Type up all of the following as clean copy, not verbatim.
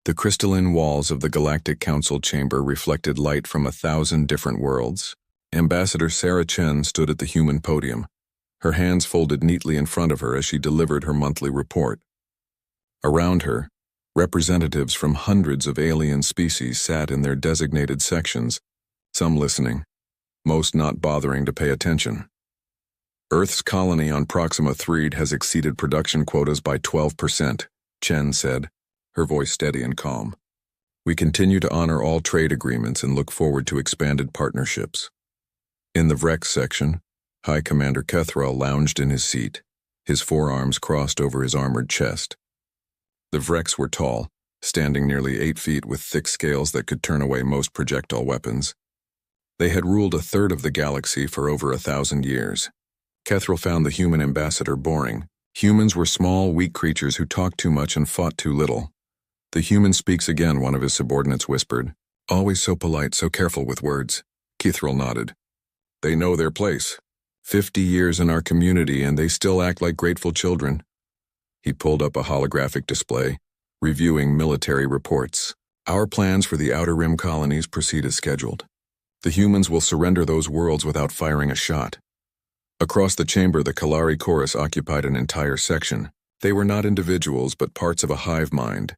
The crystalline walls of the Galactic Council chamber reflected light from 1,000 different worlds. Ambassador Sarah Chen stood at the human podium, her hands folded neatly in front of her as she delivered her monthly report. Around her, representatives from hundreds of alien species sat in their designated sections, some listening, most not bothering to pay attention. Earth's colony on Proxima Threed has exceeded production quotas by 12%, Chen said, her voice steady and calm. We continue to honor all trade agreements and look forward to expanded partnerships. In the Vrex section, High Commander Kethral lounged in his seat, his forearms crossed over his armored chest. The Vrex were tall, standing nearly 8 feet with thick scales that could turn away most projectile weapons. They had ruled a third of the galaxy for over 1,000 years. Kethral found the human ambassador boring. Humans were small, weak creatures who talked too much and fought too little. The human speaks again, one of his subordinates whispered. Always so polite, so careful with words. Kethral nodded. They know their place. 50 years in our community and they still act like grateful children. He pulled up a holographic display, reviewing military reports. Our plans for the Outer Rim colonies proceed as scheduled. The humans will surrender those worlds without firing a shot. Across the chamber, the Kalari chorus occupied an entire section. They were not individuals, but parts of a hive mind.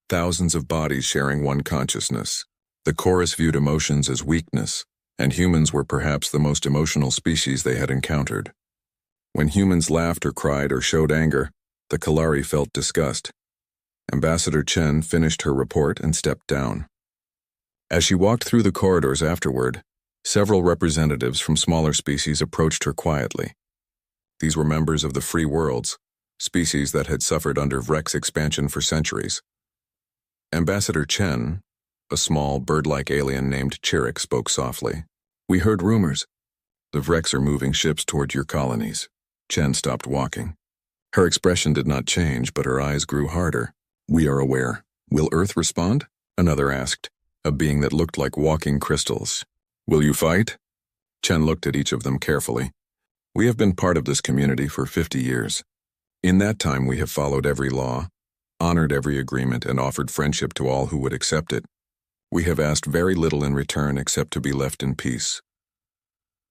Thousands of bodies sharing one consciousness. The chorus viewed emotions as weakness, and humans were perhaps the most emotional species they had encountered. When humans laughed or cried or showed anger, the Kalari felt disgust. Ambassador Chen finished her report and stepped down. As she walked through the corridors afterward, several representatives from smaller species approached her quietly. These were members of the Free Worlds, species that had suffered under Vrex expansion for centuries. Ambassador Chen, a small, bird-like alien named Chirik, spoke softly. We heard rumors. The Vrex are moving ships toward your colonies. Chen stopped walking. Her expression did not change, but her eyes grew harder. We are aware. Will Earth respond? Another asked, a being that looked like walking crystals. Will you fight? Chen looked at each of them carefully. We have been part of this community for 50 years. In that time we have followed every law, honored every agreement, and offered friendship to all who would accept it. We have asked very little in return except to be left in peace.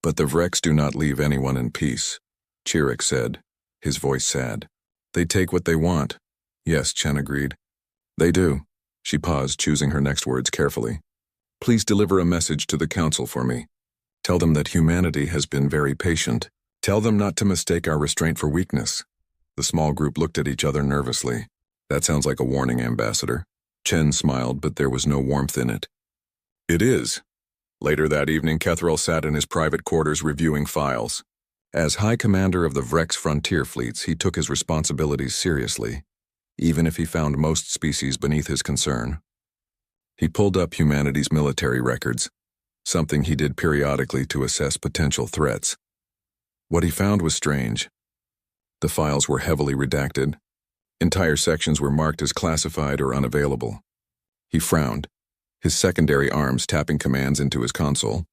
But the Vrex do not leave anyone in peace, Chirik said, his voice sad. They take what they want. Yes, Chen agreed. They do. She paused, choosing her next words carefully. Please deliver a message to the Council for me. Tell them that humanity has been very patient. Tell them not to mistake our restraint for weakness. The small group looked at each other nervously. That sounds like a warning, Ambassador. Chen smiled, but there was no warmth in it. It is. Later that evening, Kethral sat in his private quarters reviewing files. As High Commander of the Vrex frontier fleets, he took his responsibilities seriously, even if he found most species beneath his concern. He pulled up humanity's military records, something he did periodically to assess potential threats. What he found was strange. The files were heavily redacted. Entire sections were marked as classified or unavailable. He frowned, his secondary arms tapping commands into his console.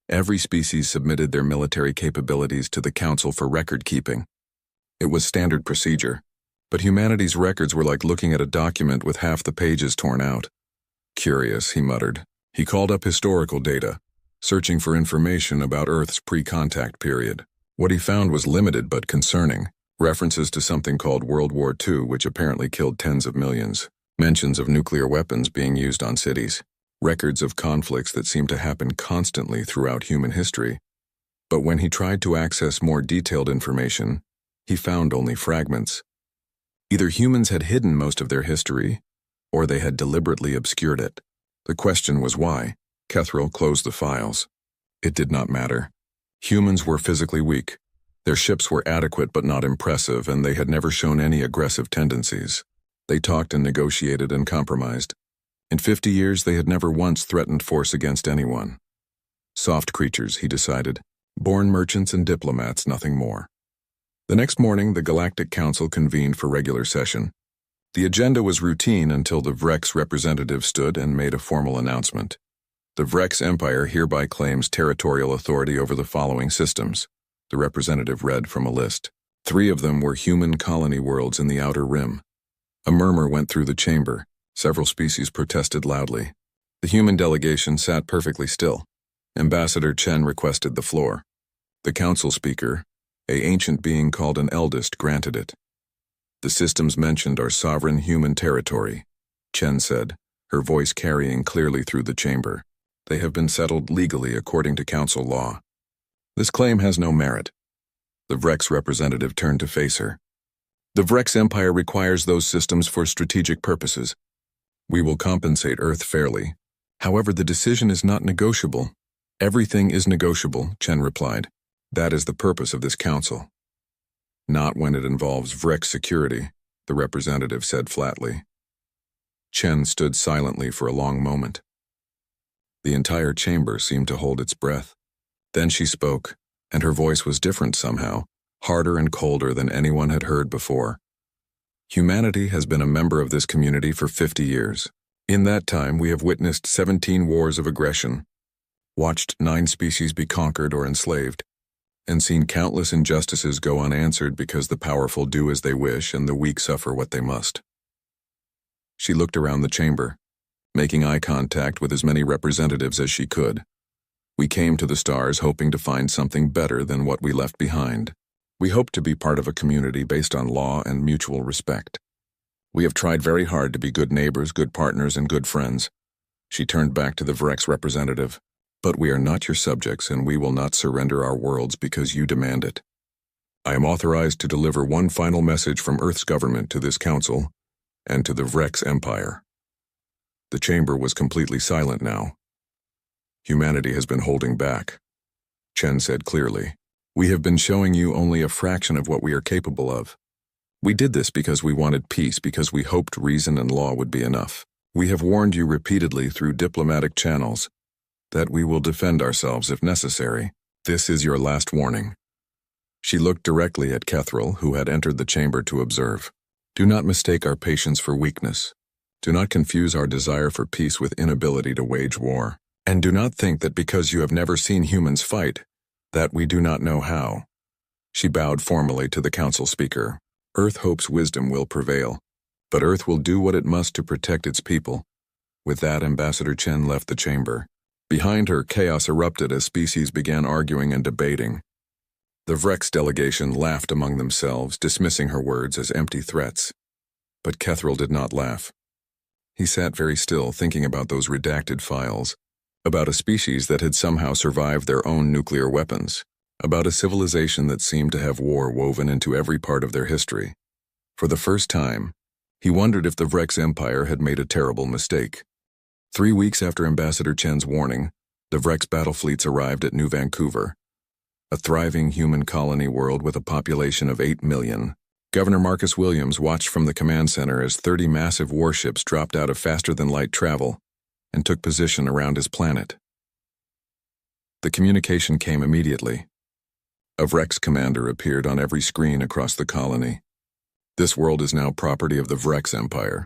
Every species submitted their military capabilities to the Council for record-keeping. It was standard procedure, but humanity's records were like looking at a document with half the pages torn out. Curious, he muttered. He called up historical data, searching for information about Earth's pre-contact period. What he found was limited but concerning. References to something called World War II, which apparently killed tens of millions. Mentions of nuclear weapons being used on cities. Records of conflicts that seemed to happen constantly throughout human history. But when he tried to access more detailed information, he found only fragments. Either humans had hidden most of their history, or they had deliberately obscured it. The question was why. Kethral closed the files. It did not matter. Humans were physically weak. Their ships were adequate but not impressive, and they had never shown any aggressive tendencies. They talked and negotiated and compromised. In 50 years, they had never once threatened force against anyone. Soft creatures, he decided. Born merchants and diplomats, nothing more. The next morning, the Galactic Council convened for regular session. The agenda was routine until the Vrex representative stood and made a formal announcement. The Vrex Empire hereby claims territorial authority over the following systems. The representative read from a list. 3 of them were human colony worlds in the Outer Rim. A murmur went through the chamber. Several species protested loudly. The human delegation sat perfectly still. Ambassador Chen requested the floor. The council speaker, an ancient being called an eldest, granted it. The systems mentioned are sovereign human territory, Chen said, her voice carrying clearly through the chamber. They have been settled legally according to council law. This claim has no merit. The Vrex representative turned to face her. The Vrex Empire requires those systems for strategic purposes. We will compensate Earth fairly. However, the decision is not negotiable. Everything is negotiable, Chen replied. That is the purpose of this council. Not when it involves Vrex security, the representative said flatly. Chen stood silently for a long moment. The entire chamber seemed to hold its breath. Then she spoke, and her voice was different somehow, harder and colder than anyone had heard before. Humanity has been a member of this community for 50 years. In that time, we have witnessed 17 wars of aggression, watched 9 species be conquered or enslaved, and seen countless injustices go unanswered because the powerful do as they wish and the weak suffer what they must. She looked around the chamber, making eye contact with as many representatives as she could. We came to the stars hoping to find something better than what we left behind. We hoped to be part of a community based on law and mutual respect. We have tried very hard to be good neighbors, good partners, and good friends. She turned back to the Vrex representative. But we are not your subjects, and we will not surrender our worlds because you demand it. I am authorized to deliver one final message from Earth's government to this council and to the Vrex Empire. The chamber was completely silent now. Humanity has been holding back, Chen said clearly. We have been showing you only a fraction of what we are capable of. We did this because we wanted peace, because we hoped reason and law would be enough. We have warned you repeatedly through diplomatic channels that we will defend ourselves if necessary. This is your last warning. She looked directly at Kethril, who had entered the chamber to observe. Do not mistake our patience for weakness. Do not confuse our desire for peace with inability to wage war. And do not think that because you have never seen humans fight, that we do not know how. She bowed formally to the council speaker. Earth hopes wisdom will prevail, but Earth will do what it must to protect its people. With that, Ambassador Chen left the chamber. Behind her, chaos erupted as species began arguing and debating. The Vrex delegation laughed among themselves, dismissing her words as empty threats. But Kethril did not laugh. He sat very still, thinking about those redacted files, about a species that had somehow survived their own nuclear weapons, about a civilization that seemed to have war woven into every part of their history. For the first time, he wondered if the Vrex Empire had made a terrible mistake. 3 weeks after Ambassador Chen's warning, the Vrex battle fleets arrived at New Vancouver, a thriving human colony world with a population of 8 million. Governor Marcus Williams watched from the command center as 30 massive warships dropped out of faster-than-light travel and took position around his planet. The communication came immediately. A Vrex commander appeared on every screen across the colony. This world is now property of the Vrex Empire.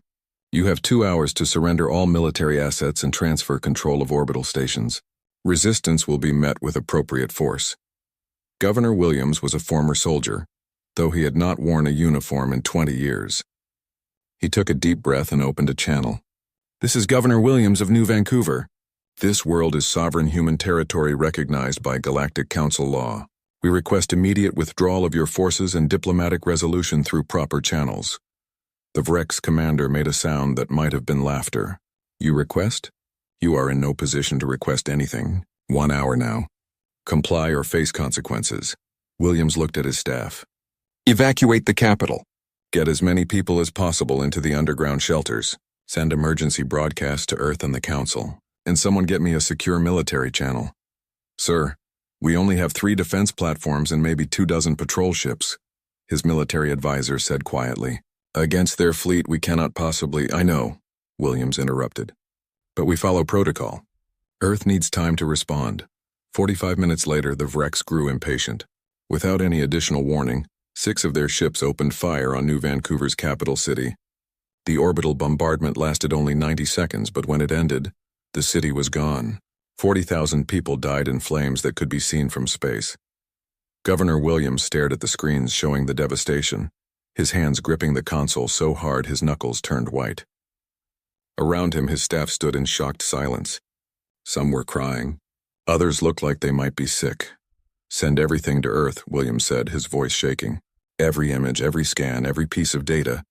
You have 2 hours to surrender all military assets and transfer control of orbital stations. Resistance will be met with appropriate force. Governor Williams was a former soldier, though he had not worn a uniform in 20 years. He took a deep breath and opened a channel. This is Governor Williams of New Vancouver. This world is sovereign human territory recognized by Galactic Council law. We request immediate withdrawal of your forces and diplomatic resolution through proper channels. The Vrex commander made a sound that might have been laughter. You request? You are in no position to request anything. 1 hour now. Comply or face consequences. Williams looked at his staff. Evacuate the capital. Get as many people as possible into the underground shelters. Send emergency broadcasts to Earth and the Council. And someone get me a secure military channel. Sir, we only have 3 defense platforms and maybe 24 patrol ships, his military advisor said quietly. Against their fleet we cannot possibly— I know, Williams interrupted. But we follow protocol. Earth needs time to respond. 45 minutes later, the Vrex grew impatient. Without any additional warning, 6 of their ships opened fire on New Vancouver's capital city. The orbital bombardment lasted only 90 seconds, but when it ended, the city was gone. 40,000 people died in flames that could be seen from space. Governor Williams stared at the screens showing the devastation, his hands gripping the console so hard his knuckles turned white. Around him, his staff stood in shocked silence. Some were crying. Others looked like they might be sick. "Send everything to Earth," William said, his voice shaking. "Every image, every scan, every piece of data.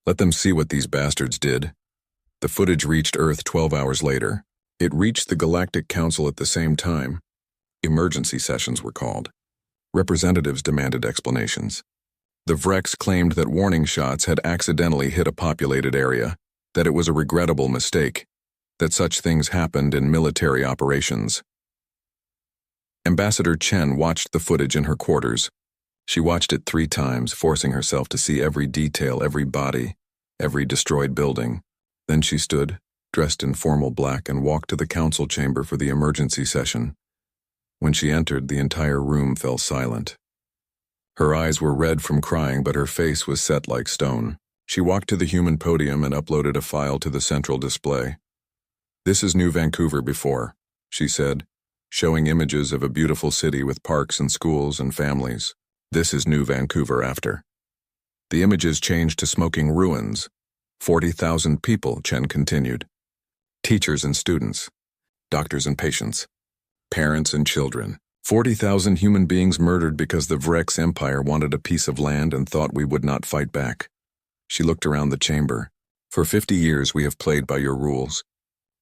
Let them see what these bastards did." The footage reached Earth 12 hours later. It reached the Galactic Council at the same time. Emergency sessions were called. Representatives demanded explanations. The Vrex claimed that warning shots had accidentally hit a populated area, that it was a regrettable mistake, that such things happened in military operations. Ambassador Chen watched the footage in her quarters. She watched it 3 times, forcing herself to see every detail, every body, every destroyed building. Then she stood, dressed in formal black, and walked to the council chamber for the emergency session. When she entered, the entire room fell silent. Her eyes were red from crying, but her face was set like stone. She walked to the human podium and uploaded a file to the central display. "This is New Vancouver before," she said, showing images of a beautiful city with parks and schools and families. "This is New Vancouver after." The images changed to smoking ruins. 40,000 people, Chen continued. Teachers and students, doctors and patients, parents and children. 40,000 human beings murdered because the Vrex Empire wanted a piece of land and thought we would not fight back. She looked around the chamber. "For 50 years we have played by your rules.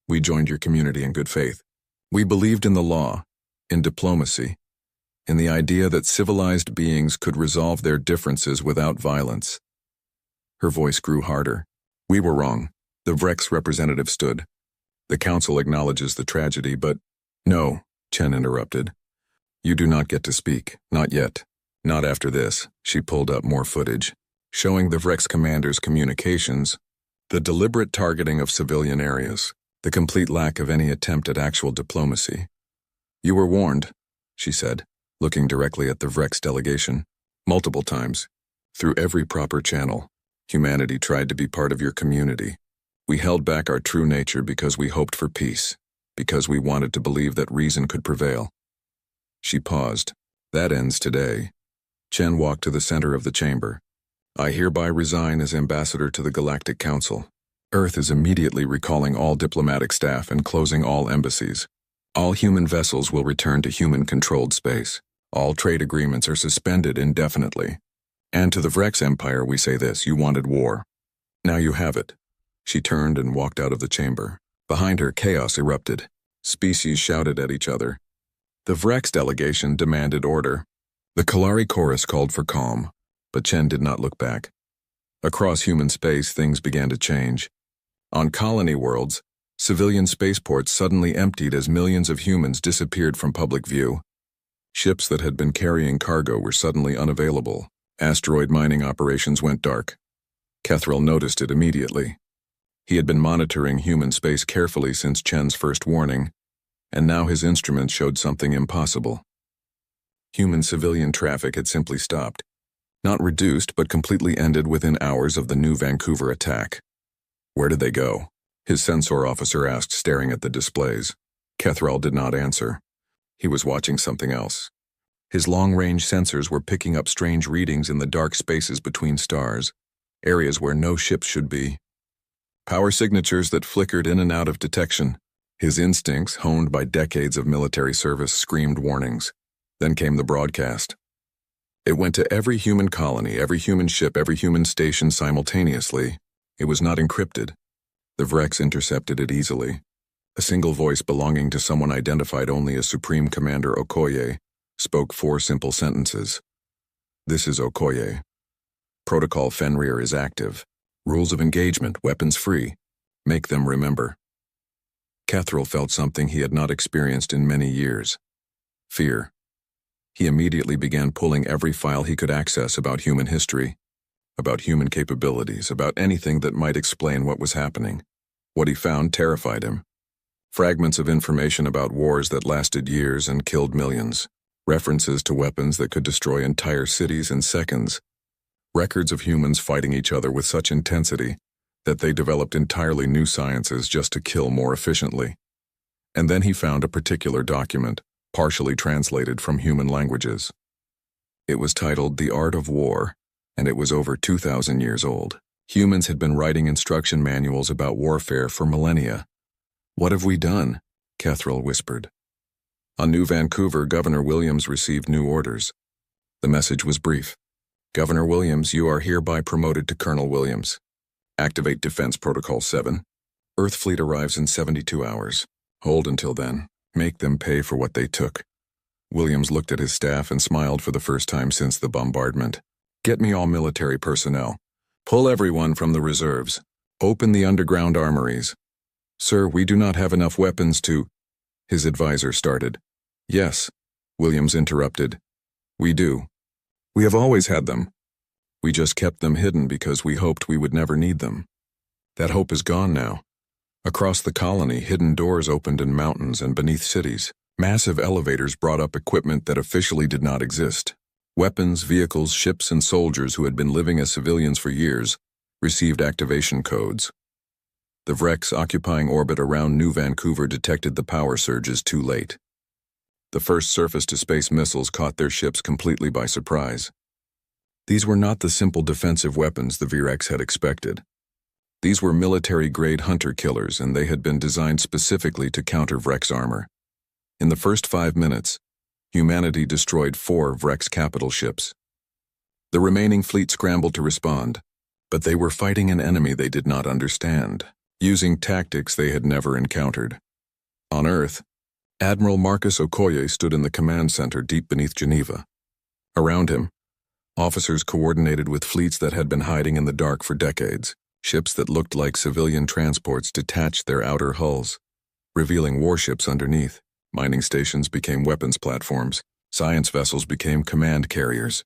We joined your community in good faith. We believed in the law, in diplomacy, in the idea that civilized beings could resolve their differences without violence." Her voice grew harder. "We were wrong." The Vrex representative stood. "The council acknowledges the tragedy, but—" "No," Chen interrupted. "You do not get to speak. Not yet. Not after this." She pulled up more footage, showing the Vrex commander's communications, the deliberate targeting of civilian areas, the complete lack of any attempt at actual diplomacy. "You were warned," she said, looking directly at the Vrex delegation. "Multiple times. Through every proper channel. Humanity tried to be part of your community. We held back our true nature because we hoped for peace, because we wanted to believe that reason could prevail." She paused. "That ends today." Chen walked to the center of the chamber. "I hereby resign as ambassador to the Galactic Council. Earth is immediately recalling all diplomatic staff and closing all embassies. All human vessels will return to human-controlled space. All trade agreements are suspended indefinitely. And to the Vrex Empire we say this: you wanted war. Now you have it." She turned and walked out of the chamber. Behind her, chaos erupted. Species shouted at each other. The Vrex delegation demanded order. The Kalari chorus called for calm, but Chen did not look back. Across human space, things began to change. On colony worlds, civilian spaceports suddenly emptied as millions of humans disappeared from public view. Ships that had been carrying cargo were suddenly unavailable. Asteroid mining operations went dark. Kethril noticed it immediately. He had been monitoring human space carefully since Chen's first warning, and now his instruments showed something impossible. Human-civilian traffic had simply stopped. Not reduced, but completely ended within hours of the New Vancouver attack. "Where did they go?" his sensor officer asked, staring at the displays. Kethril did not answer. He was watching something else. His long-range sensors were picking up strange readings in the dark spaces between stars, areas where no ships should be. Power signatures that flickered in and out of detection. His instincts, honed by decades of military service, screamed warnings. Then came the broadcast. It went to every human colony, every human ship, every human station simultaneously. It was not encrypted. The Vrex intercepted it easily. A single voice belonging to someone identified only as Supreme Commander Okoye spoke 4 simple sentences. "This is Okoye. Protocol Fenrir is active. Rules of engagement, weapons free. Make them remember." Kethril felt something he had not experienced in many years. Fear. He immediately began pulling every file he could access about human history, about human capabilities, about anything that might explain what was happening. What he found terrified him. Fragments of information about wars that lasted years and killed millions. References to weapons that could destroy entire cities in seconds. Records of humans fighting each other with such intensity that they developed entirely new sciences just to kill more efficiently. And then he found a particular document, partially translated from human languages. It was titled The Art of War, and it was over 2,000 years old. Humans had been writing instruction manuals about warfare for millennia. "What have we done?" Kethril whispered. On New Vancouver, Governor Williams received new orders. The message was brief. "Governor Williams, you are hereby promoted to Colonel Williams. Activate Defense Protocol 7. Earth fleet arrives in 72 hours. Hold until then. Make them pay for what they took." Williams looked at his staff and smiled for the first time since the bombardment. "Get me all military personnel. Pull everyone from the reserves. Open the underground armories." "Sir, we do not have enough weapons to—" his advisor started. "Yes," Williams interrupted. "We do. We have always had them. We just kept them hidden because we hoped we would never need them. That hope is gone now. Across the colony, hidden doors opened in mountains and beneath cities. Massive elevators brought up equipment that officially did not exist. Weapons, vehicles, ships, and soldiers who had been living as civilians for years received activation codes. The Vrex occupying orbit around New Vancouver detected the power surges too late. The first surface-to-space missiles caught their ships completely by surprise. These were not the simple defensive weapons the Vrex had expected. These were military-grade hunter-killers, and they had been designed specifically to counter Vrex armor. In the first 5 minutes, humanity destroyed 4 Vrex capital ships. The remaining fleet scrambled to respond, but they were fighting an enemy they did not understand, using tactics they had never encountered. On Earth, Admiral Marcus Okoye stood in the command center deep beneath Geneva. Around him, officers coordinated with fleets that had been hiding in the dark for decades. Ships that looked like civilian transports detached their outer hulls, revealing warships underneath. Mining stations became weapons platforms. Science vessels became command carriers.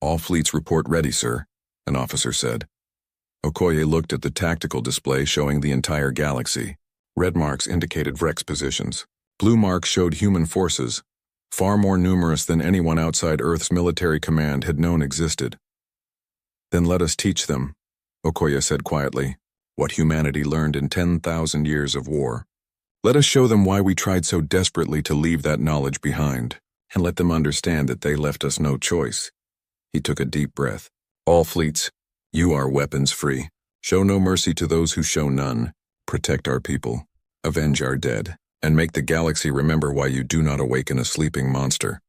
"All fleets report ready, sir," an officer said. Okoye looked at the tactical display showing the entire galaxy. Red marks indicated Vrex positions. Blue marks showed human forces, far more numerous than anyone outside Earth's military command had known existed. "Then let us teach them," Okoye said quietly, "what humanity learned in 10,000 years of war. Let us show them why we tried so desperately to leave that knowledge behind, and let them understand that they left us no choice." He took a deep breath. "All fleets, you are weapons-free. Show no mercy to those who show none. Protect our people, avenge our dead, and make the galaxy remember why you do not awaken a sleeping monster."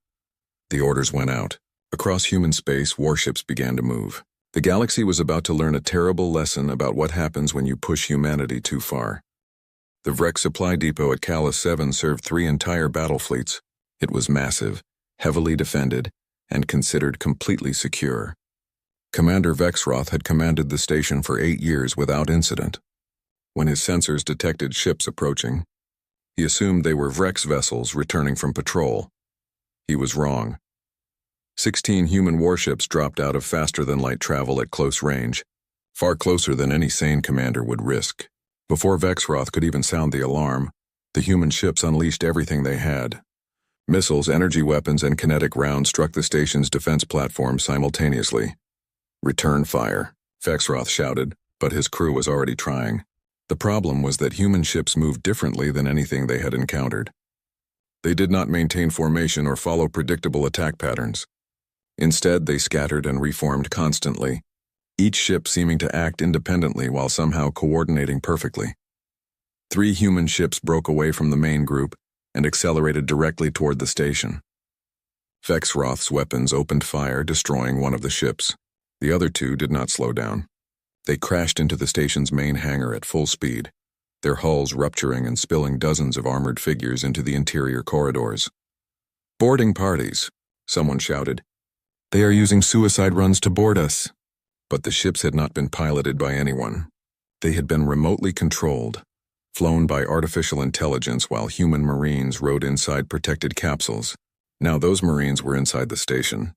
The orders went out. Across human space, warships began to move. The galaxy was about to learn a terrible lesson about what happens when you push humanity too far. The Vrex supply depot at Callus 7 served 3 entire battle fleets. It was massive, heavily defended, and considered completely secure. Commander Vexroth had commanded the station for 8 years without incident. When his sensors detected ships approaching, he assumed they were Vrex vessels returning from patrol. He was wrong. 16 human warships dropped out of faster-than-light travel at close range, far closer than any sane commander would risk. Before Vexroth could even sound the alarm, the human ships unleashed everything they had. Missiles, energy weapons, and kinetic rounds struck the station's defense platform simultaneously. "Return fire," Vexroth shouted, but his crew was already trying. The problem was that human ships moved differently than anything they had encountered. They did not maintain formation or follow predictable attack patterns. Instead, they scattered and reformed constantly, each ship seeming to act independently while somehow coordinating perfectly. 3 human ships broke away from the main group and accelerated directly toward the station. Vexroth's weapons opened fire, destroying one of the ships. The other 2 did not slow down. They crashed into the station's main hangar at full speed, their hulls rupturing and spilling dozens of armored figures into the interior corridors. "Boarding parties," someone shouted. "They are using suicide runs to board us." But the ships had not been piloted by anyone. They had been remotely controlled, flown by artificial intelligence while human Marines rode inside protected capsules. Now those Marines were inside the station,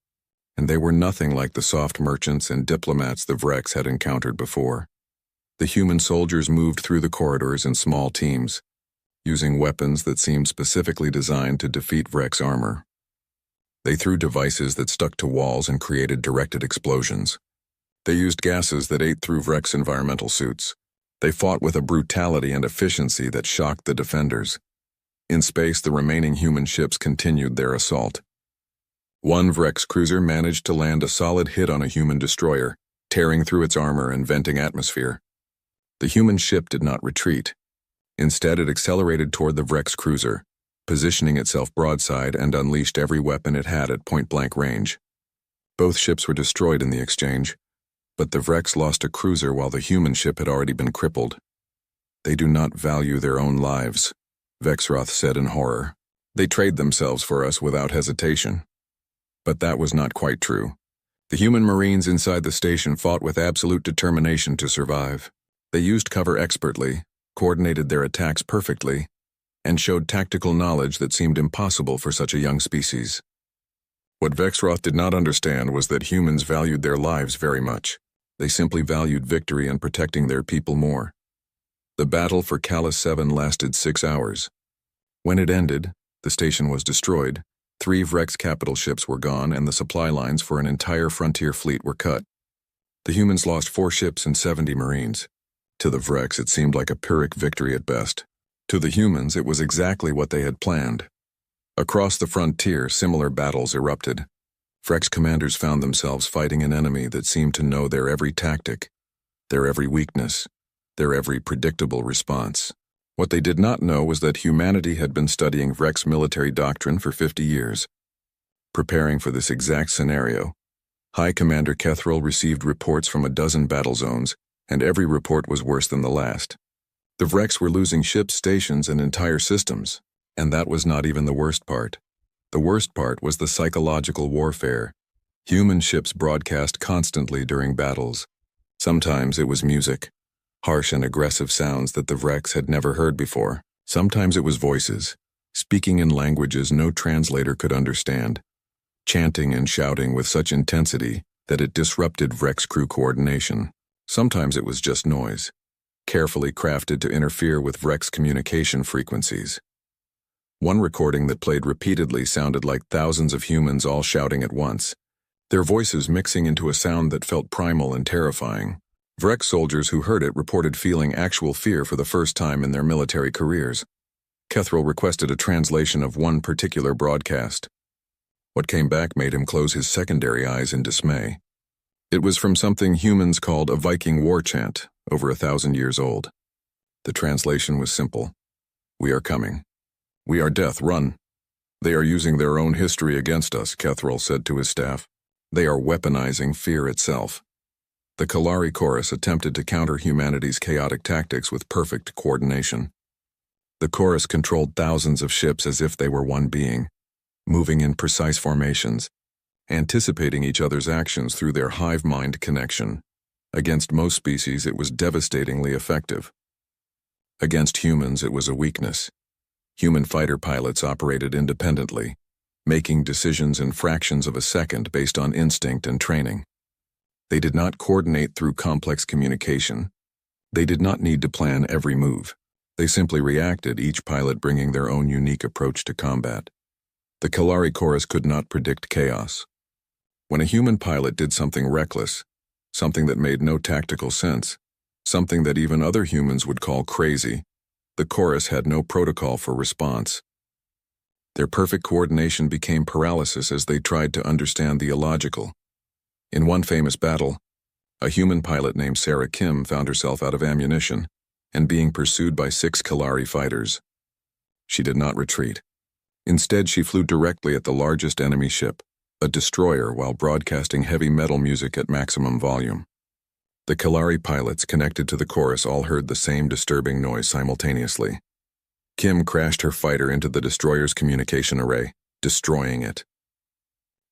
and they were nothing like the soft merchants and diplomats the Vrex had encountered before. The human soldiers moved through the corridors in small teams, using weapons that seemed specifically designed to defeat Vrex armor. They threw devices that stuck to walls and created directed explosions. They used gases that ate through Vrex environmental suits. They fought with a brutality and efficiency that shocked the defenders. In space, the remaining human ships continued their assault. One Vrex cruiser managed to land a solid hit on a human destroyer, tearing through its armor and venting atmosphere. The human ship did not retreat. Instead, it accelerated toward the Vrex cruiser, positioning itself broadside and unleashed every weapon it had at point-blank range. Both ships were destroyed in the exchange, but the Vrex lost a cruiser while the human ship had already been crippled. "They do not value their own lives," Vexroth said in horror. "They trade themselves for us without hesitation." But that was not quite true. The human Marines inside the station fought with absolute determination to survive. They used cover expertly, coordinated their attacks perfectly, and showed tactical knowledge that seemed impossible for such a young species. What Vexroth did not understand was that humans valued their lives very much. They simply valued victory and protecting their people more. The battle for Callus 7 lasted 6 hours. When it ended, the station was destroyed, 3 Vrex capital ships were gone, and the supply lines for an entire frontier fleet were cut. The humans lost 4 ships and 70 Marines. To the Vrex, it seemed like a Pyrrhic victory at best. To the humans, it was exactly what they had planned. Across the frontier, similar battles erupted. Vrex commanders found themselves fighting an enemy that seemed to know their every tactic, their every weakness, their every predictable response. What they did not know was that humanity had been studying Vrex military doctrine for 50 years. Preparing for this exact scenario, High Commander Kethril received reports from a dozen battle zones, and every report was worse than the last. The Vrex were losing ships, stations, and entire systems, and that was not even the worst part. The worst part was the psychological warfare. Human ships broadcast constantly during battles. Sometimes it was music, harsh and aggressive sounds that the Vrex had never heard before. Sometimes it was voices, speaking in languages no translator could understand, chanting and shouting with such intensity that it disrupted Vrex crew coordination. Sometimes it was just noise, carefully crafted to interfere with Vrex communication frequencies. One recording that played repeatedly sounded like thousands of humans all shouting at once, their voices mixing into a sound that felt primal and terrifying. Vrex soldiers who heard it reported feeling actual fear for the first time in their military careers. Kethril requested a translation of one particular broadcast. What came back made him close his secondary eyes in dismay. It was from something humans called a Viking war chant, over 1,000 years old. The translation was simple. "We are coming. We are death, run." "They are using their own history against us," Kethril said to his staff. "They are weaponizing fear itself." The Kalari chorus attempted to counter humanity's chaotic tactics with perfect coordination. The chorus controlled thousands of ships as if they were one being, moving in precise formations, anticipating each other's actions through their hive mind connection. Against most species, it was devastatingly effective. Against humans, it was a weakness. Human fighter pilots operated independently, making decisions in fractions of a second based on instinct and training. They did not coordinate through complex communication. They did not need to plan every move. They simply reacted, each pilot bringing their own unique approach to combat. The Kalari chorus could not predict chaos. When a human pilot did something reckless, something that made no tactical sense, something that even other humans would call crazy, the chorus had no protocol for response. Their perfect coordination became paralysis as they tried to understand the illogical. In one famous battle, a human pilot named Sarah Kim found herself out of ammunition and being pursued by 6 Kalari fighters. She did not retreat. Instead, she flew directly at the largest enemy ship, a destroyer, while broadcasting heavy metal music at maximum volume. The Kalari pilots connected to the chorus all heard the same disturbing noise simultaneously. Kim crashed her fighter into the destroyer's communication array, destroying it.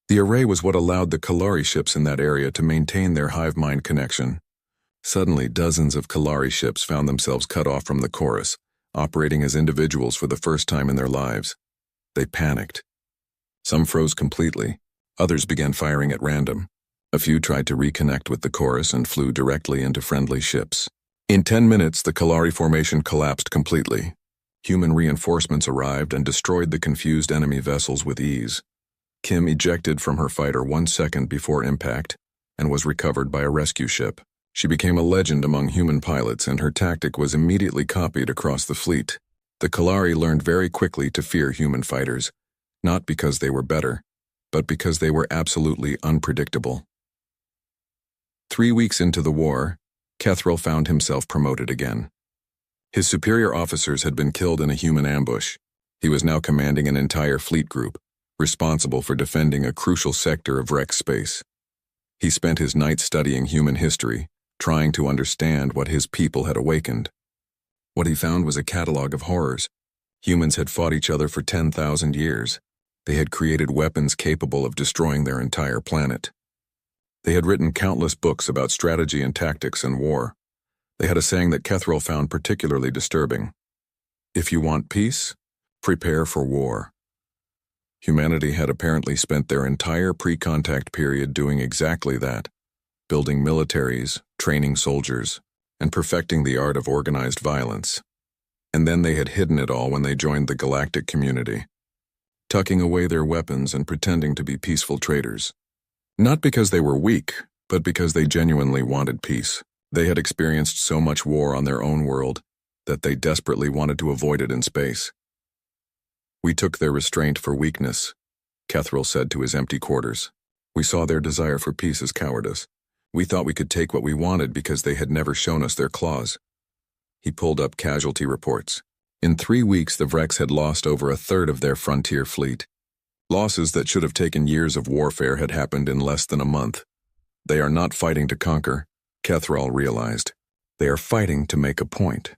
The array was what allowed the Kalari ships in that area to maintain their hive mind connection. Suddenly, dozens of Kalari ships found themselves cut off from the chorus, operating as individuals for the first time in their lives. They panicked. Some froze completely. Others began firing at random. A few tried to reconnect with the chorus and flew directly into friendly ships. In 10 minutes, the Kalari formation collapsed completely. Human reinforcements arrived and destroyed the confused enemy vessels with ease. Kim ejected from her fighter 1 second before impact and was recovered by a rescue ship. She became a legend among human pilots, and her tactic was immediately copied across the fleet. The Kalari learned very quickly to fear human fighters, not because they were better, but because they were absolutely unpredictable. 3 weeks into the war, Kethril found himself promoted again. His superior officers had been killed in a human ambush. He was now commanding an entire fleet group, responsible for defending a crucial sector of Rex space. He spent his nights studying human history, trying to understand what his people had awakened. What he found was a catalog of horrors. Humans had fought each other for 10,000 years. They had created weapons capable of destroying their entire planet. They had written countless books about strategy and tactics and war. They had a saying that Kethril found particularly disturbing. If you want peace, prepare for war. Humanity had apparently spent their entire pre-contact period doing exactly that, building militaries, training soldiers, and perfecting the art of organized violence. And then they had hidden it all when they joined the galactic community, tucking away their weapons and pretending to be peaceful traders. Not because they were weak, but because they genuinely wanted peace. They had experienced so much war on their own world that they desperately wanted to avoid it in space. We took their restraint for weakness, Kethril said to his empty quarters. We saw their desire for peace as cowardice. We thought we could take what we wanted because they had never shown us their claws. He pulled up casualty reports. In 3 weeks, the Vrex had lost over a third of their frontier fleet. Losses that should have taken years of warfare had happened in less than a month. They are not fighting to conquer, Kethril realized. They are fighting to make a point.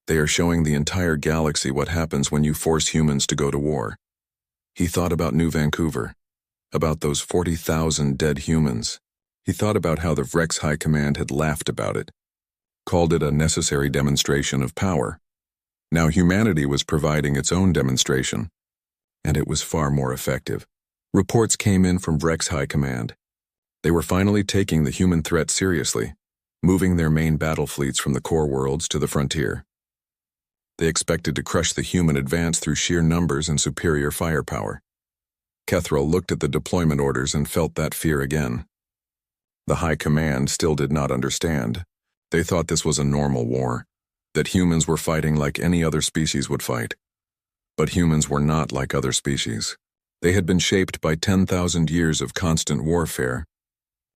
They are showing the entire galaxy what happens when you force humans to go to war. He thought about New Vancouver, about those 40,000 dead humans. He thought about how the Vrex High Command had laughed about it, called it a necessary demonstration of power. Now humanity was providing its own demonstration, and it was far more effective. Reports came in from Vrex High Command. They were finally taking the human threat seriously, moving their main battle fleets from the core worlds to the frontier. They expected to crush the human advance through sheer numbers and superior firepower. Kethril looked at the deployment orders and felt that fear again. The High Command still did not understand. They thought this was a normal war, that humans were fighting like any other species would fight. But humans were not like other species. They had been shaped by 10,000 years of constant warfare.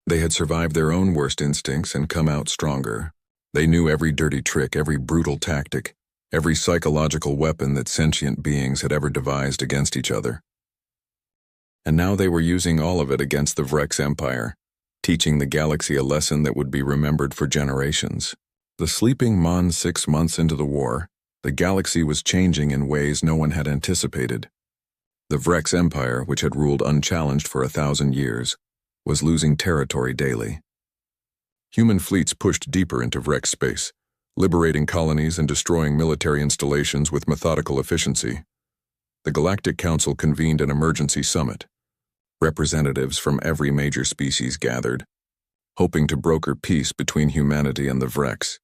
They had survived their own worst instincts and come out stronger. They knew every dirty trick, every brutal tactic, every psychological weapon that sentient beings had ever devised against each other. And now they were using all of it against the Vrex Empire, teaching the galaxy a lesson that would be remembered for generations. The sleeping Mon 6 months into the war, the galaxy was changing in ways no one had anticipated. The Vrex Empire, which had ruled unchallenged for 1,000 years, was losing territory daily. Human fleets pushed deeper into Vrex space, liberating colonies and destroying military installations with methodical efficiency. The Galactic Council convened an emergency summit. Representatives from every major species gathered, hoping to broker peace between humanity and the Vrex.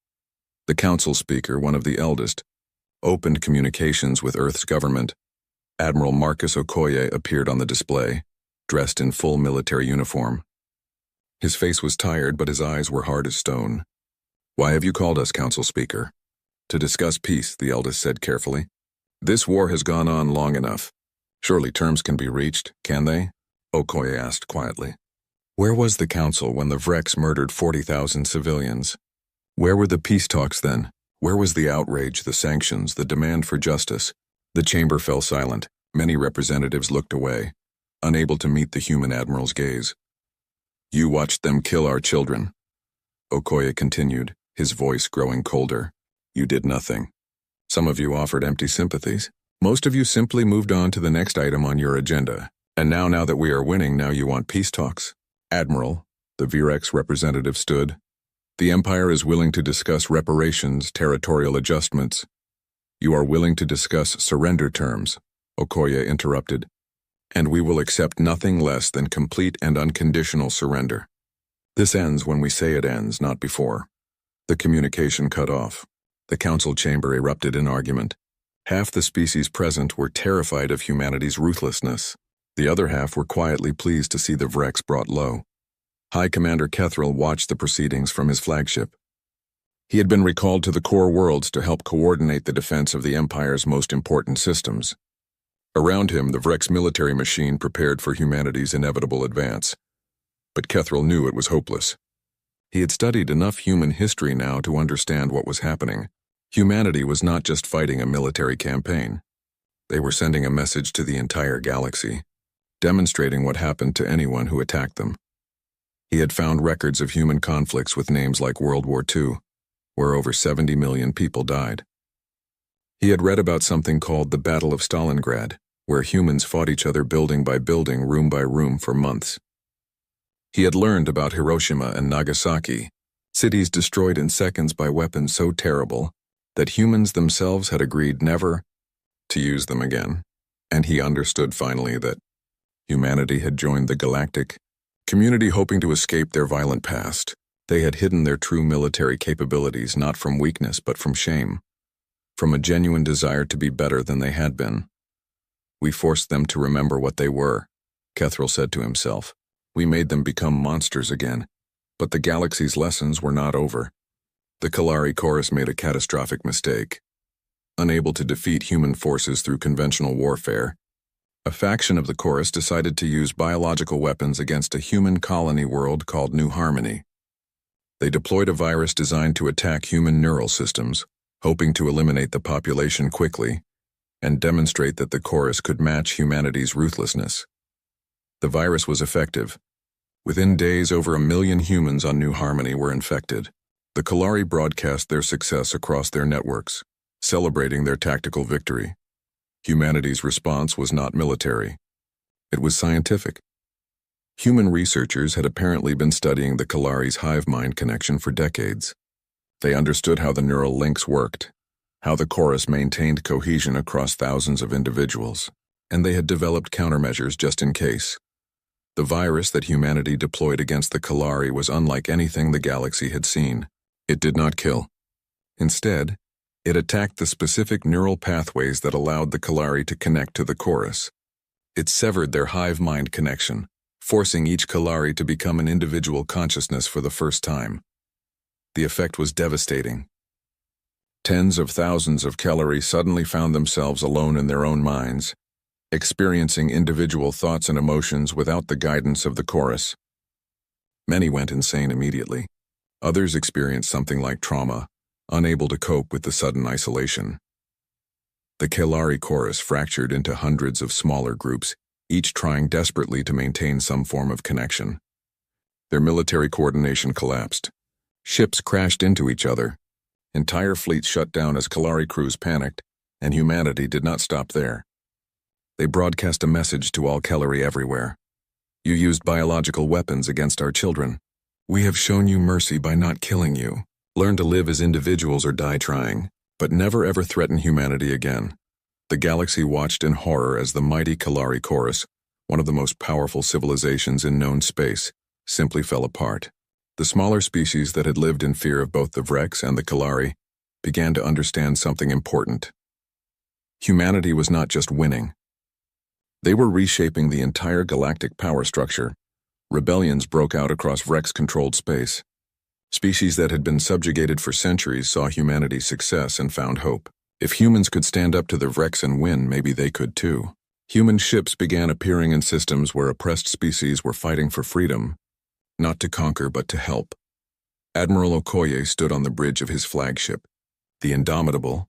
The council speaker, one of the eldest, opened communications with Earth's government. Admiral Marcus Okoye appeared on the display, dressed in full military uniform. His face was tired, but his eyes were hard as stone. "Why have you called us, council speaker?" "To discuss peace," the eldest said carefully. "This war has gone on long enough. Surely terms can be reached, can they?" Okoye asked quietly. Where was the council when the Vrex murdered 40,000 civilians? Where were the peace talks then? Where was the outrage, the sanctions, the demand for justice? The chamber fell silent. Many representatives looked away, unable to meet the human admiral's gaze. "You watched them kill our children," Okoye continued, his voice growing colder. "You did nothing. Some of you offered empty sympathies. Most of you simply moved on to the next item on your agenda. And now that we are winning, now you want peace talks." "Admiral," the Vrex representative stood, "the Empire is willing to discuss reparations, territorial adjustments." "You are willing to discuss surrender terms," Okoye interrupted. "And we will accept nothing less than complete and unconditional surrender. This ends when we say it ends, not before." The communication cut off. The council chamber erupted in argument. Half the species present were terrified of humanity's ruthlessness. The other half were quietly pleased to see the Vrex brought low. High Commander Kethril watched the proceedings from his flagship. He had been recalled to the core worlds to help coordinate the defense of the Empire's most important systems. Around him, the Vrex military machine prepared for humanity's inevitable advance. But Kethril knew it was hopeless. He had studied enough human history now to understand what was happening. Humanity was not just fighting a military campaign. They were sending a message to the entire galaxy, demonstrating what happened to anyone who attacked them. He had found records of human conflicts with names like World War II, where over 70 million people died. He had read about something called the Battle of Stalingrad, where humans fought each other building by building, room by room for months. He had learned about Hiroshima and Nagasaki, cities destroyed in seconds by weapons so terrible that humans themselves had agreed never to use them again. And he understood finally that humanity had joined the galactic community hoping to escape their violent past. They had hidden their true military capabilities not from weakness but from shame, from a genuine desire to be better than they had been. We forced them to remember what they were, Kethril said to himself. We made them become monsters again. But the galaxy's lessons were not over. The Kalari Chorus made a catastrophic mistake. Unable to defeat human forces through conventional warfare, a faction of the Chorus decided to use biological weapons against a human colony world called New Harmony. They deployed a virus designed to attack human neural systems, hoping to eliminate the population quickly and demonstrate that the Chorus could match humanity's ruthlessness. The virus was effective. Within days, over 1 million humans on New Harmony were infected. The Kalari broadcast their success across their networks, celebrating their tactical victory. Humanity's response was not military. It was scientific. Human researchers had apparently been studying the Kalari's hive-mind connection for decades. They understood how the neural links worked, how the Chorus maintained cohesion across thousands of individuals, and they had developed countermeasures just in case. The virus that humanity deployed against the Kalari was unlike anything the galaxy had seen. It did not kill. Instead, it attacked the specific neural pathways that allowed the Kalari to connect to the Chorus. It severed their hive-mind connection, forcing each Kalari to become an individual consciousness for the first time. The effect was devastating. Tens of thousands of Kalari suddenly found themselves alone in their own minds, experiencing individual thoughts and emotions without the guidance of the Chorus. Many went insane immediately. Others experienced something like trauma, unable to cope with the sudden isolation. The Kalari Chorus fractured into hundreds of smaller groups, each trying desperately to maintain some form of connection. Their military coordination collapsed. Ships crashed into each other. Entire fleets shut down as Kalari crews panicked, and humanity did not stop there. They broadcast a message to all Kalari everywhere. You used biological weapons against our children. We have shown you mercy by not killing you. Learn to live as individuals or die trying, but never ever threaten humanity again. The galaxy watched in horror as the mighty Kalari Chorus, one of the most powerful civilizations in known space, simply fell apart. The smaller species that had lived in fear of both the Vrex and the Kalari began to understand something important. Humanity was not just winning. They were reshaping the entire galactic power structure. Rebellions broke out across Vrex-controlled space. Species that had been subjugated for centuries saw humanity's success and found hope. If humans could stand up to the Vrex and win, maybe they could too. Human ships began appearing in systems where oppressed species were fighting for freedom, not to conquer but to help. Admiral Okoye stood on the bridge of his flagship, the Indomitable,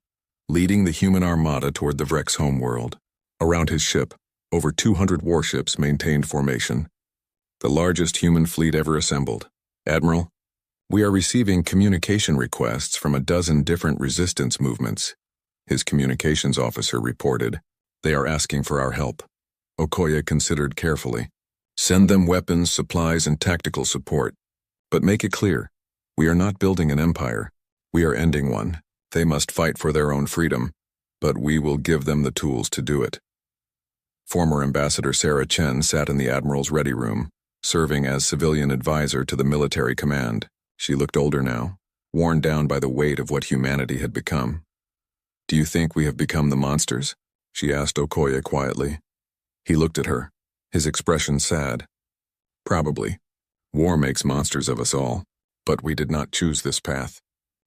leading the human armada toward the Vrex homeworld. Around his ship, over 200 warships maintained formation, the largest human fleet ever assembled. Admiral, we are receiving communication requests from a dozen different resistance movements, his communications officer reported. They are asking for our help. Okoye considered carefully. Send them weapons, supplies, and tactical support. But make it clear, we are not building an empire. We are ending one. They must fight for their own freedom, but we will give them the tools to do it. Former Ambassador Sarah Chen sat in the Admiral's ready room, serving as civilian advisor to the military command. She looked older now, worn down by the weight of what humanity had become. Do you think we have become the monsters? She asked Okoye quietly. He looked at her, his expression sad. Probably. War makes monsters of us all, but we did not choose this path.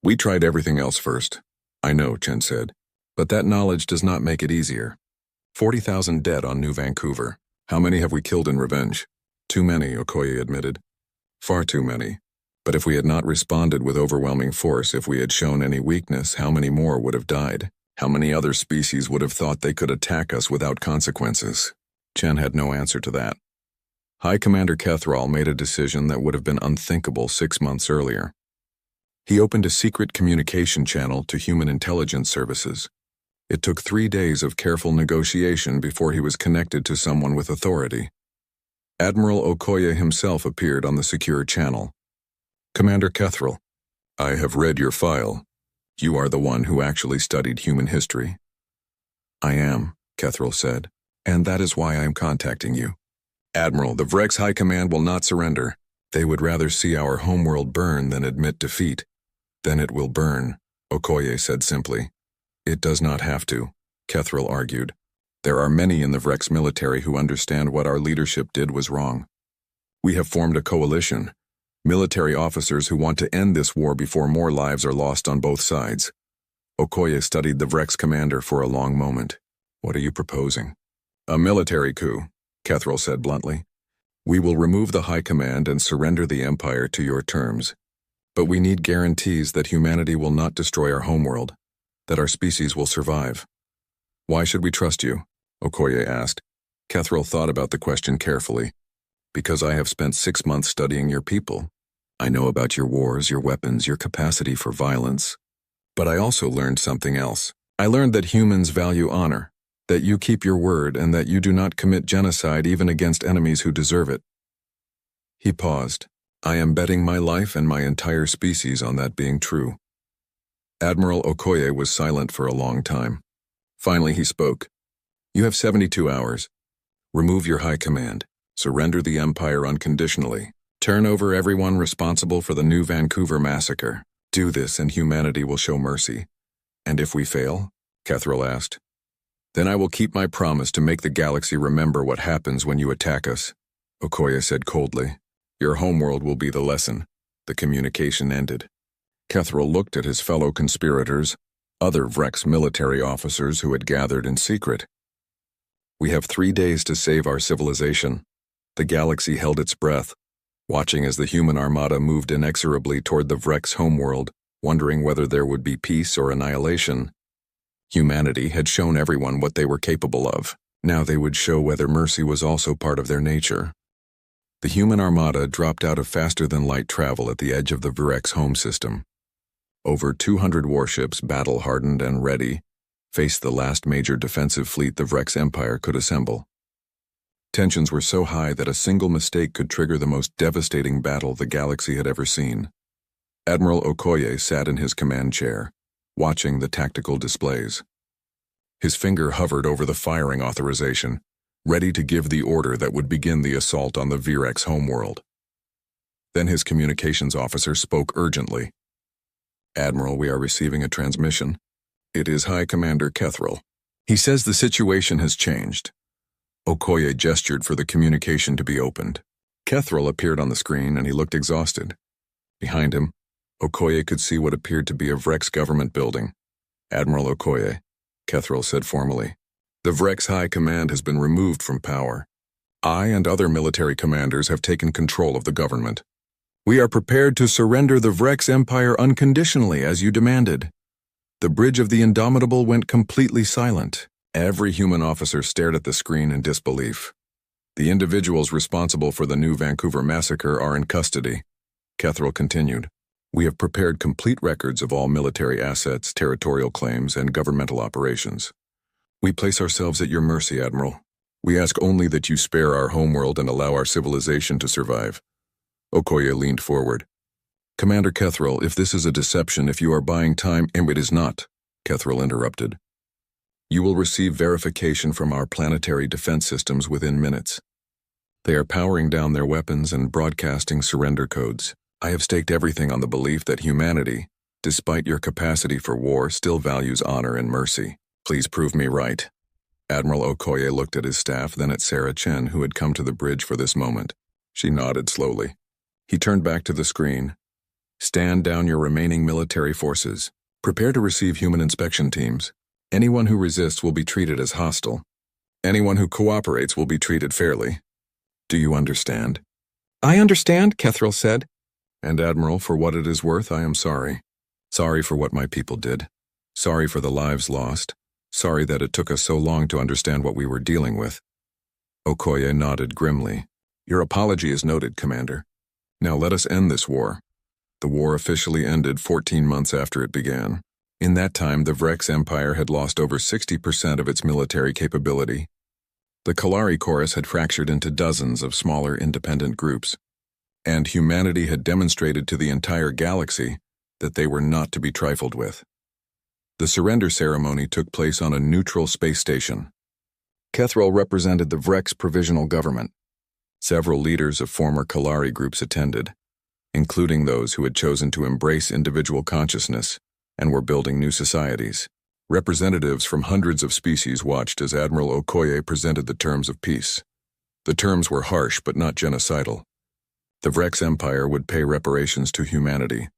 We tried everything else first. I know, Chen said, but that knowledge does not make it easier. 40,000 dead on New Vancouver. How many have we killed in revenge? Too many, Okoye admitted. Far too many. But if we had not responded with overwhelming force, if we had shown any weakness, how many more would have died? How many other species would have thought they could attack us without consequences? Chen had no answer to that. High Commander Kethral made a decision that would have been unthinkable 6 months earlier. He opened a secret communication channel to human intelligence services. It took 3 days of careful negotiation before he was connected to someone with authority. Admiral Okoye himself appeared on the secure channel. Commander Kethral, I have read your file. You are the one who actually studied human history. I am, Kethral said, and that is why I am contacting you. Admiral, the Vrex High Command will not surrender. They would rather see our homeworld burn than admit defeat. Then it will burn, Okoye said simply. It does not have to, Kethral argued. There are many in the Vrex military who understand what our leadership did was wrong. We have formed a coalition. Military officers who want to end this war before more lives are lost on both sides. Okoye studied the Vrex commander for a long moment. What are you proposing? A military coup, Kethral said bluntly. We will remove the High Command and surrender the Empire to your terms. But we need guarantees that humanity will not destroy our homeworld, that our species will survive. Why should we trust you? Okoye asked. Kethral thought about the question carefully. Because I have spent 6 months studying your people. I know about your wars, your weapons, your capacity for violence. But I also learned something else. I learned that humans value honor, that you keep your word, and that you do not commit genocide even against enemies who deserve it. He paused. I am betting my life and my entire species on that being true. Admiral Okoye was silent for a long time. Finally he spoke. You have 72 hours. Remove your high command. Surrender the Empire unconditionally. Turn over everyone responsible for the New Vancouver massacre. Do this and humanity will show mercy. And if we fail? Kethral asked. Then I will keep my promise to make the galaxy remember what happens when you attack us, Okoye said coldly. Your homeworld will be the lesson. The communication ended. Kethral looked at his fellow conspirators, other Vrex military officers who had gathered in secret. We have 3 days to save our civilization. The galaxy held its breath, watching as the human armada moved inexorably toward the Vrex homeworld, wondering whether there would be peace or annihilation. Humanity had shown everyone what they were capable of. Now they would show whether mercy was also part of their nature. The human armada dropped out of faster-than-light travel at the edge of the Vrex home system. Over 200 warships, battle-hardened and ready, faced the last major defensive fleet the Vrex Empire could assemble. Tensions were so high that a single mistake could trigger the most devastating battle the galaxy had ever seen. Admiral Okoye sat in his command chair, watching the tactical displays. His finger hovered over the firing authorization, ready to give the order that would begin the assault on the Vrex homeworld. Then his communications officer spoke urgently. Admiral, we are receiving a transmission. It is High Commander Kethral. He says the situation has changed. Okoye gestured for the communication to be opened. Kethral appeared on the screen and he looked exhausted. Behind him, Okoye could see what appeared to be a Vrex government building. Admiral Okoye, Kethral said formally. The Vrex High Command has been removed from power. I and other military commanders have taken control of the government. We are prepared to surrender the Vrex Empire unconditionally as you demanded. The Bridge of the Indomitable went completely silent. Every human officer stared at the screen in disbelief. The individuals responsible for the New Vancouver massacre are in custody. Kethral continued. We have prepared complete records of all military assets, territorial claims, and governmental operations. We place ourselves at your mercy, Admiral. We ask only that you spare our homeworld and allow our civilization to survive. Okoye leaned forward. Commander Kethral, if this is a deception, if you are buying time, and it is not, Kethral interrupted. You will receive verification from our planetary defense systems within minutes. They are powering down their weapons and broadcasting surrender codes. I have staked everything on the belief that humanity, despite your capacity for war, still values honor and mercy. Please prove me right. Admiral Okoye looked at his staff, then at Sarah Chen, who had come to the bridge for this moment. She nodded slowly. He turned back to the screen. Stand down your remaining military forces. Prepare to receive human inspection teams. Anyone who resists will be treated as hostile. Anyone who cooperates will be treated fairly. Do you understand? I understand, Kethral said. And Admiral, for what it is worth, I am sorry. Sorry for what my people did. Sorry for the lives lost. Sorry that it took us so long to understand what we were dealing with. Okoye nodded grimly. Your apology is noted, Commander. Now let us end this war. The war officially ended 14 months after it began. In that time, the Vrex Empire had lost over 60% of its military capability. The Kalari Chorus had fractured into dozens of smaller independent groups, and humanity had demonstrated to the entire galaxy that they were not to be trifled with. The surrender ceremony took place on a neutral space station. Kethril represented the Vrex Provisional Government. Several leaders of former Kalari groups attended, including those who had chosen to embrace individual consciousness and were building new societies. Representatives from hundreds of species watched as Admiral Okoye presented the terms of peace. The terms were harsh but not genocidal. The Vrex Empire would pay reparations to humanity,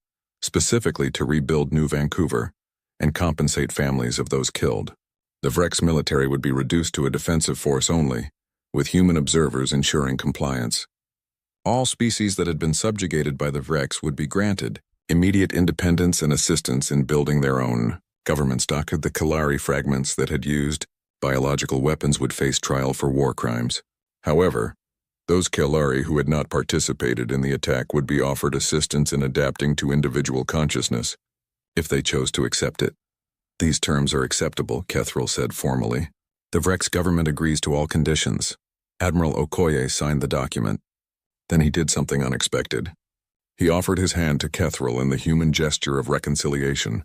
specifically to rebuild New Vancouver and compensate families of those killed. The Vrex military would be reduced to a defensive force only, with human observers ensuring compliance. All species that had been subjugated by the Vrex would be granted immediate independence and assistance in building their own government stock. The Kalari fragments that had used biological weapons would face trial for war crimes. However, those Kalari who had not participated in the attack would be offered assistance in adapting to individual consciousness, if they chose to accept it. These terms are acceptable, Kethril said formally. The Vrex government agrees to all conditions. Admiral Okoye signed the document. Then he did something unexpected. He offered his hand to Kethril in the human gesture of reconciliation.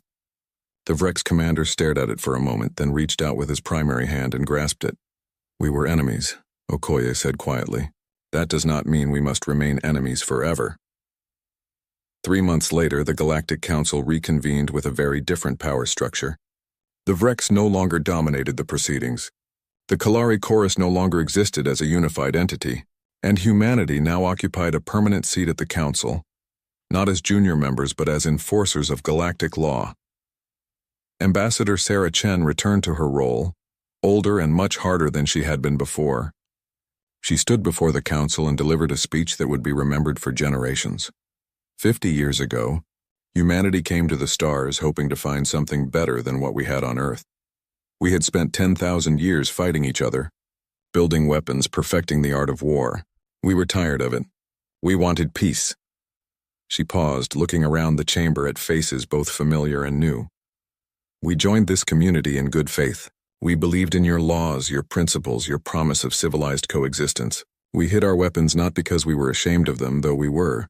The Vrex commander stared at it for a moment, then reached out with his primary hand and grasped it. We were enemies, Okoye said quietly. That does not mean we must remain enemies forever. 3 months later, the Galactic Council reconvened with a very different power structure. The Vrex no longer dominated the proceedings. The Kalari Chorus no longer existed as a unified entity, and humanity now occupied a permanent seat at the Council, not as junior members but as enforcers of galactic law. Ambassador Sarah Chen returned to her role, older and much harder than she had been before. She stood before the Council and delivered a speech that would be remembered for generations. 50 years ago, humanity came to the stars hoping to find something better than what we had on Earth. We had spent 10,000 years fighting each other, building weapons, perfecting the art of war. We were tired of it. We wanted peace. She paused, looking around the chamber at faces both familiar and new. We joined this community in good faith. We believed in your laws, your principles, your promise of civilized coexistence. We hid our weapons not because we were ashamed of them, though we were,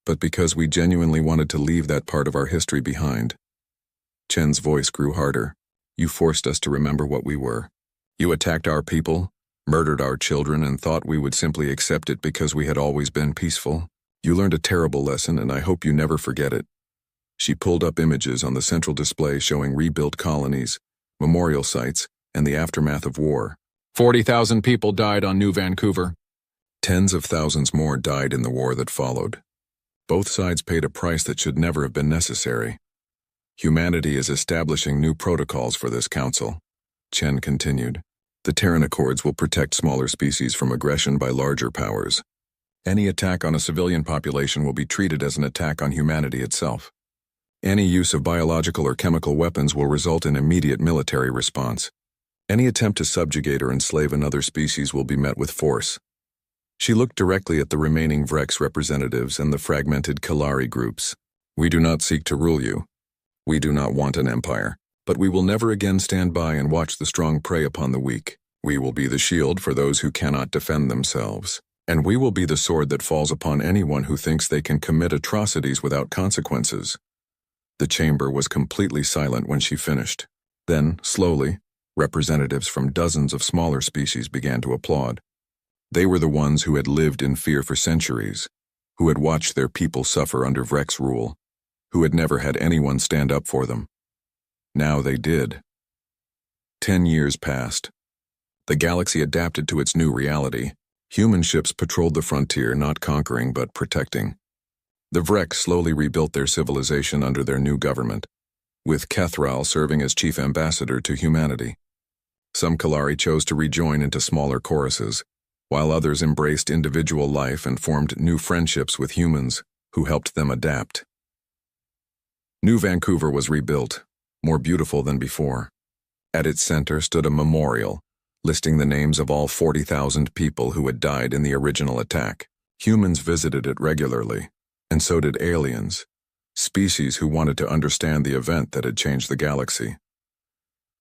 but because we genuinely wanted to leave that part of our history behind. Chen's voice grew harder. You forced us to remember what we were. You attacked our people, murdered our children, and thought we would simply accept it because we had always been peaceful. You learned a terrible lesson, and I hope you never forget it. She pulled up images on the central display showing rebuilt colonies, memorial sites, and the aftermath of war. 40,000 people died on New Vancouver. Tens of thousands more died in the war that followed. Both sides paid a price that should never have been necessary. Humanity is establishing new protocols for this council. Chen continued. The Terran Accords will protect smaller species from aggression by larger powers. Any attack on a civilian population will be treated as an attack on humanity itself. Any use of biological or chemical weapons will result in immediate military response. Any attempt to subjugate or enslave another species will be met with force. She looked directly at the remaining Vrex representatives and the fragmented Kalari groups. We do not seek to rule you. We do not want an empire, but we will never again stand by and watch the strong prey upon the weak. We will be the shield for those who cannot defend themselves, and we will be the sword that falls upon anyone who thinks they can commit atrocities without consequences. The chamber was completely silent when she finished. Then, slowly, representatives from dozens of smaller species began to applaud. They were the ones who had lived in fear for centuries, who had watched their people suffer under Vrex rule, who had never had anyone stand up for them. Now they did. 10 years passed. The galaxy adapted to its new reality. Human ships patrolled the frontier, not conquering but protecting. The Vrex slowly rebuilt their civilization under their new government, with Kethril serving as chief ambassador to humanity. Some Kalari chose to rejoin into smaller choruses, while others embraced individual life and formed new friendships with humans. who helped them adapt. New Vancouver was rebuilt, more beautiful than before. At its center stood a memorial, listing the names of all 40,000 people who had died in the original attack. Humans visited it regularly, and so did aliens, species who wanted to understand the event that had changed the galaxy.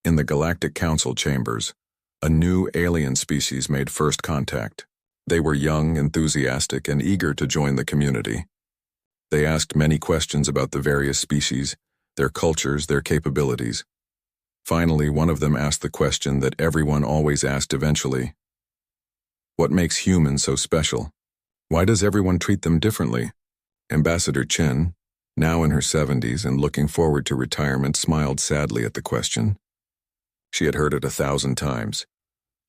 In the Galactic Council chambers, a new alien species made first contact. They were young, enthusiastic, and eager to join the community. They asked many questions about the various species, their cultures, their capabilities. Finally, one of them asked the question that everyone always asked eventually. What makes humans so special? Why does everyone treat them differently? Ambassador Chen, now in her 70s and looking forward to retirement, smiled sadly at the question. She had heard it 1,000 times.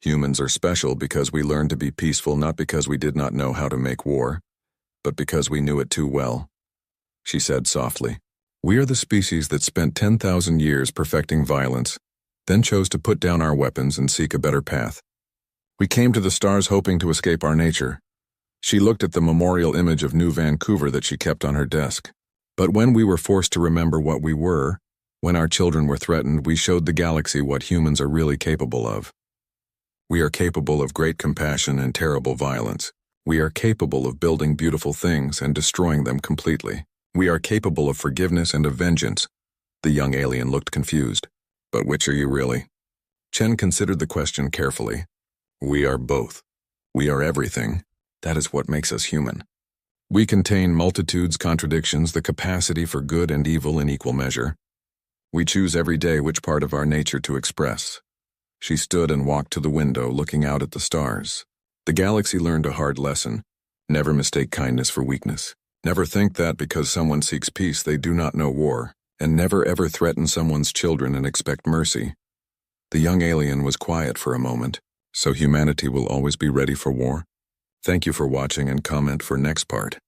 Humans are special because we learned to be peaceful, not because we did not know how to make war, but because we knew it too well. She said softly, "We are the species that spent 10,000 years perfecting violence, then chose to put down our weapons and seek a better path. We came to the stars hoping to escape our nature." She looked at the memorial image of New Vancouver that she kept on her desk. "But when we were forced to remember what we were, when our children were threatened, we showed the galaxy what humans are really capable of. We are capable of great compassion and terrible violence. We are capable of building beautiful things and destroying them completely. We are capable of forgiveness and of vengeance." The young alien looked confused. "But which are you really?" Chen considered the question carefully. "We are both. We are everything. That is what makes us human. We contain multitudes, contradictions, the capacity for good and evil in equal measure. We choose every day which part of our nature to express." She stood and walked to the window, looking out at the stars. The galaxy learned a hard lesson. Never mistake kindness for weakness. Never think that because someone seeks peace they do not know war, and never ever threaten someone's children and expect mercy. The young alien was quiet for a moment. So humanity will always be ready for war? Thank you for watching and comment for next part.